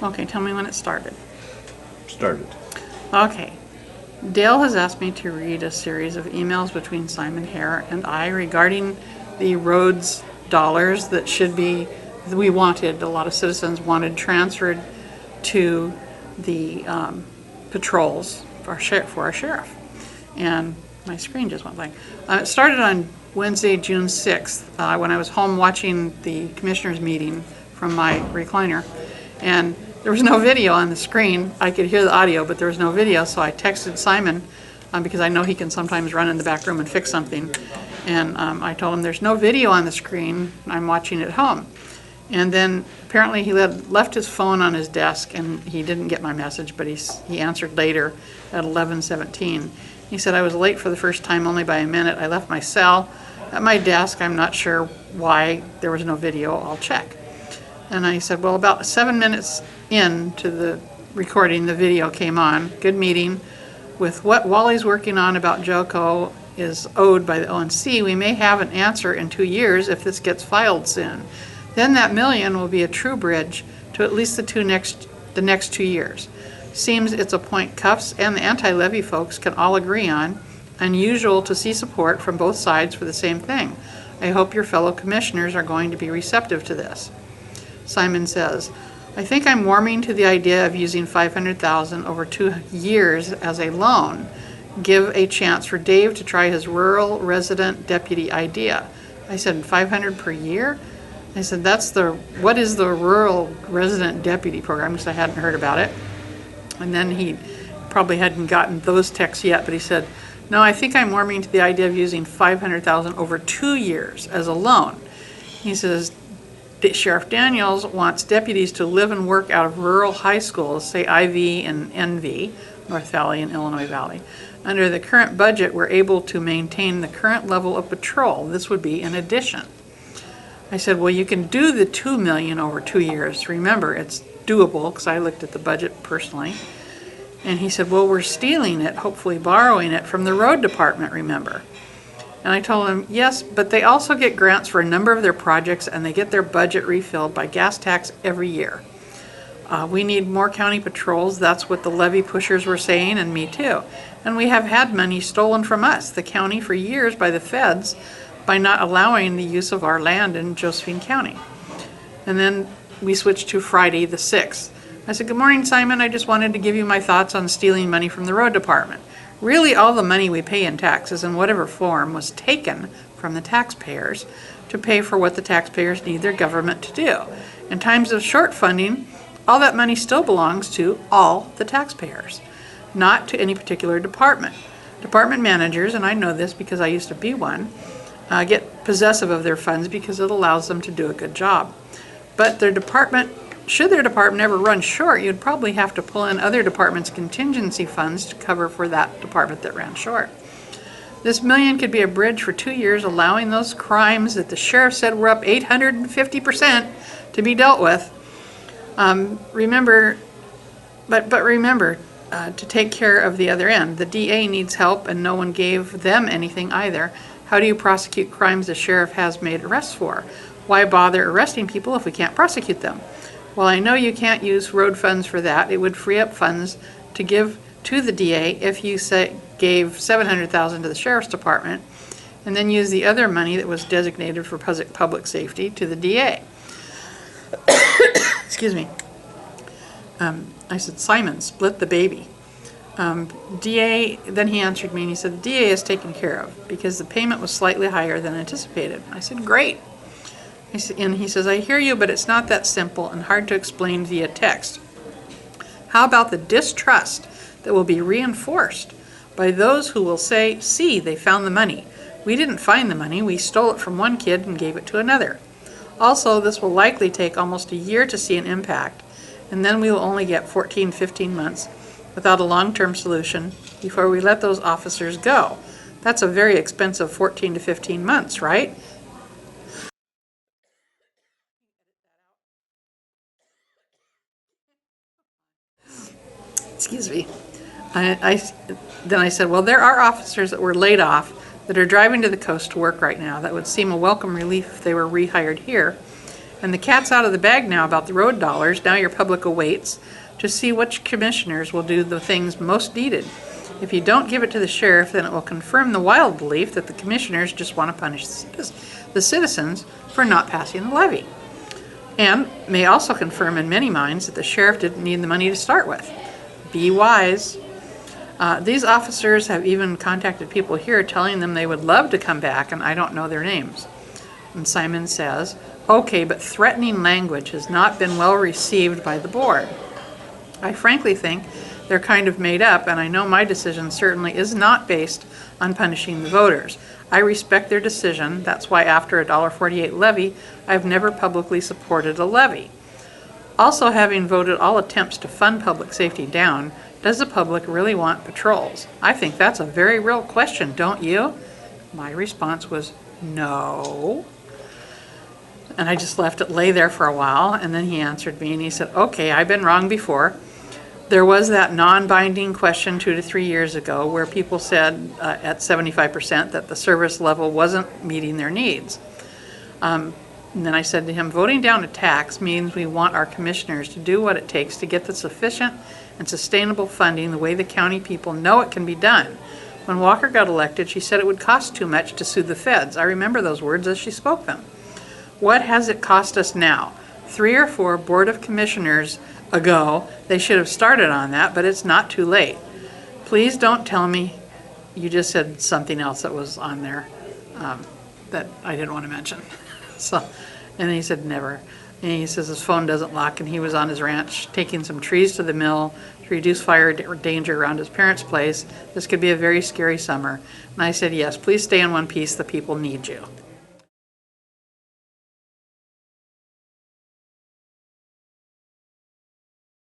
Okay, tell me when it started. Started. Okay. Dale has asked me to read a series of emails between Simon Hare and I regarding the roads dollars that should be, we wanted, a lot of citizens wanted transferred to the patrols for our sheriff. And my screen just went blank. It started on Wednesday, June 6th, when I was home watching the commissioners meeting from my recliner. And there was no video on the screen. I could hear the audio, but there was no video, so I texted Simon because I know he can sometimes run in the back room and fix something. And I told him there's no video on the screen. I'm watching at home. And then apparently he left his phone on his desk, and he didn't get my message, but he answered later at 11:17. He said, I was late for the first time only by a minute. I left my cell at my desk. I'm not sure why there was no video. I'll check. And I said, well, about 7 minutes into the recording, the video came on. Good meeting. With what Wally's working on about Joko is owed by the ONC, we may have an answer in 2 years if this gets filed soon. Then that $1 million will be a true bridge to at least the next 2 years. Seems it's a point Cuffs and the anti-levy folks can all agree on. Unusual to see support from both sides for the same thing. I hope your fellow commissioners are going to be receptive to this. Simon says, I think I'm warming to the idea of using $500,000 over 2 years as a loan. Give a chance for Dave to try his rural resident deputy idea. I said, $500 per year? I said, what is the rural resident deputy program? Because I hadn't heard about it. And then he probably hadn't gotten those texts yet, but he said, no, I think I'm warming to the idea of using $500,000 over 2 years as a loan. He says, Sheriff Daniels wants deputies to live and work out of rural high schools, say IV and NV, North Valley and Illinois Valley. Under the current budget, we're able to maintain the current level of patrol. This would be an addition. I said, well, you can do the $2 million over 2 years. Remember, it's doable, because I looked at the budget personally. And he said, well, we're stealing it, hopefully borrowing it from the road department, remember. And I told him, yes, but they also get grants for a number of their projects, and they get their budget refilled by gas tax every year. We need more county patrols. That's what the levy pushers were saying, and me too. And we have had money stolen from us, the county, for years by the feds, by not allowing the use of our land in Josephine County. And then we switched to Friday the 6th. I said, good morning, Simon. I just wanted to give you my thoughts on stealing money from the road department. Really, all the money we pay in taxes in whatever form was taken from the taxpayers to pay for what the taxpayers need their government to do. In times of short funding, all that money still belongs to all the taxpayers, not to any particular department. Department managers, and I know this because I used to be one, get possessive of their funds because it allows them to do a good job. But should their department ever run short, you'd probably have to pull in other departments' contingency funds to cover for that department that ran short. This $1 million could be a bridge for 2 years, allowing those crimes that the sheriff said were up 850% to be dealt with. Remember to take care of the other end. The DA needs help, and no one gave them anything either. How do you prosecute crimes the sheriff has made arrests for? Why bother arresting people if we can't prosecute them? Well, I know you can't use road funds for that. It would free up funds to give to the DA if you gave $700,000 to the sheriff's department and then use the other money that was designated for public safety to the DA. Excuse me. I said, Simon, split the baby. DA, then he answered me and he said, the DA is taken care of because the payment was slightly higher than anticipated. I said, great. And he says, I hear you, but it's not that simple and hard to explain via text. How about the distrust that will be reinforced by those who will say, see, they found the money. We didn't find the money. We stole it from one kid and gave it to another. Also, this will likely take almost a year to see an impact, and then we will only get 14, 15 months without a long-term solution before we let those officers go. That's a very expensive 14 to 15 months, right? Excuse me. Then I said, well, there are officers that were laid off that are driving to the coast to work right now. That would seem a welcome relief if they were rehired here. And the cat's out of the bag now about the road dollars. Now your public awaits to see which commissioners will do the things most needed. If you don't give it to the sheriff, then it will confirm the wild belief that the commissioners just want to punish the citizens for not passing the levy. And may also confirm in many minds that the sheriff didn't need the money to start with. Be wise. These officers have even contacted people here telling them they would love to come back, and I don't know their names. And Simon says, okay, but threatening language has not been well received by the board. I frankly think they're kind of made up, and I know my decision certainly is not based on punishing the voters. I respect their decision. That's why after a $1.48 levy, I've never publicly supported a levy. Also, having voted all attempts to fund public safety down, does the public really want patrols? I think that's a very real question, don't you? My response was no. And I just left it lay there for a while, and then he answered me and he said, okay, I've been wrong before. There was that non-binding question 2 to 3 years ago where people said at 75% that the service level wasn't meeting their needs. And then I said to him, voting down a tax means we want our commissioners to do what it takes to get the sufficient and sustainable funding the way the county people know it can be done. When Walker got elected, she said it would cost too much to sue the feds. I remember those words as she spoke them. What has it cost us now? 3 or 4 Board of Commissioners ago, they should have started on that, but it's not too late. Please don't tell me you just said something else that was on there that I didn't want to mention. So, and then he said never. And he says his phone doesn't lock, and he was on his ranch taking some trees to the mill to reduce fire danger around his parents' place. This could be a very scary summer. And I said, yes, please stay in one piece. The people need you.